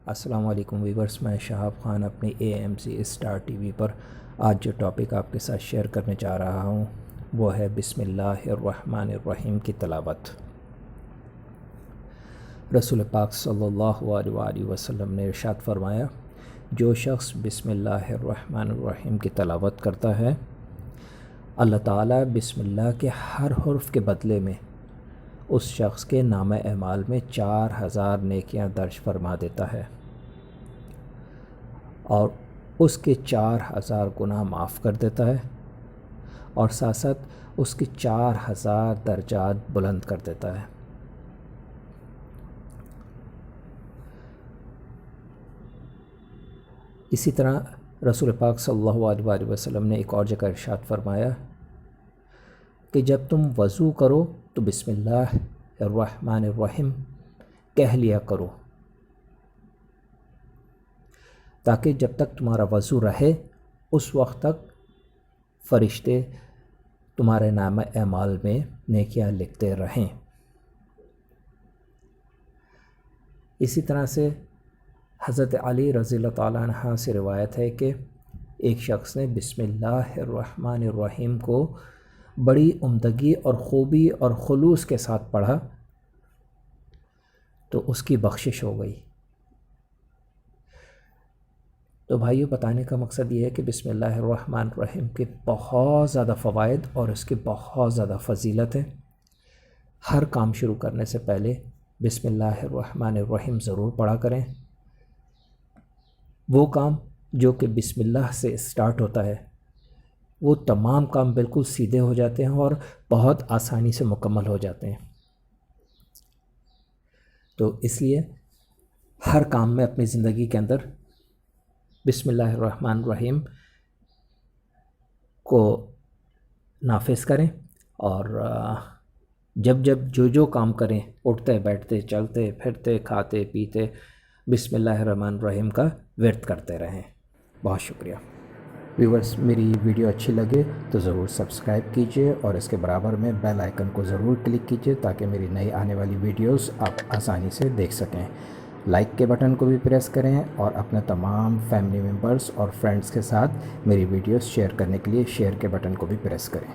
السلام علیکم ویورز، میں شہاب خان اپنی AMC اسٹار ٹی وی پر آج جو ٹاپک آپ کے ساتھ شیئر کرنے جا رہا ہوں وہ ہے بسم اللہ الرحمن الرحیم کی تلاوت۔ رسول پاک صلی اللہ علیہ وآلہ وسلم نے ارشاد فرمایا، جو شخص بسم اللہ الرحمن الرحیم کی تلاوت کرتا ہے، اللہ تعالیٰ بسم اللہ کے ہر حرف کے بدلے میں اس شخص کے نامہ اعمال میں 4000 نیکیاں درج فرما دیتا ہے اور اس کے 4000 گناہ معاف کر دیتا ہے اور ساتھ ساتھ اس کے 4000 درجات بلند کر دیتا ہے۔ اسی طرح رسول پاک صلی اللہ علیہ وآلہ وسلم نے ایک اور جگہ ارشاد فرمایا کہ جب تم وضو کرو تو بسم اللہ الرحمن الرحیم کہہ لیا کرو، تاکہ جب تک تمہارا وضو رہے اس وقت تک فرشتے تمہارے نامہ اعمال میں نیکیاں لکھتے رہیں۔ اسی طرح سے حضرت علی رضی اللہ تعالیٰ عنہ سے روایت ہے کہ ایک شخص نے بسم اللہ الرحمن الرحیم کو بڑی عمدگی اور خوبی اور خلوص کے ساتھ پڑھا تو اس کی بخشش ہو گئی۔ تو بھائیو، بتانے کا مقصد یہ ہے کہ بسم اللہ الرحمن الرحیم کے بہت زیادہ فوائد اور اس کے بہت زیادہ فضیلت ہے۔ ہر کام شروع کرنے سے پہلے بسم اللہ الرحمن الرحیم ضرور پڑھا کریں۔ وہ کام جو کہ بسم اللہ سے اسٹارٹ ہوتا ہے وہ تمام کام بالکل سیدھے ہو جاتے ہیں اور بہت آسانی سے مکمل ہو جاتے ہیں۔ تو اس لیے ہر کام میں اپنی زندگی کے اندر بسم اللہ الرحمن الرحیم کو نافذ کریں، اور جب جو کام کریں، اٹھتے بیٹھتے چلتے پھرتے کھاتے پیتے بسم اللہ الرحمن الرحیم کا ورد کرتے رہیں۔ بہت شکریہ ویورز، میری ویڈیو اچھی لگے تو ضرور سبسکرائب کیجئے اور اس کے برابر میں بیل آئیکن کو ضرور کلک کیجئے تاکہ میری نئی آنے والی ویڈیوز آپ آسانی سے دیکھ سکیں۔ لائک کے بٹن کو بھی پریس کریں اور اپنے تمام فیملی ممبرز اور فرینڈز کے ساتھ میری ویڈیوز شیئر کرنے کے لیے شیئر کے بٹن کو بھی پریس کریں۔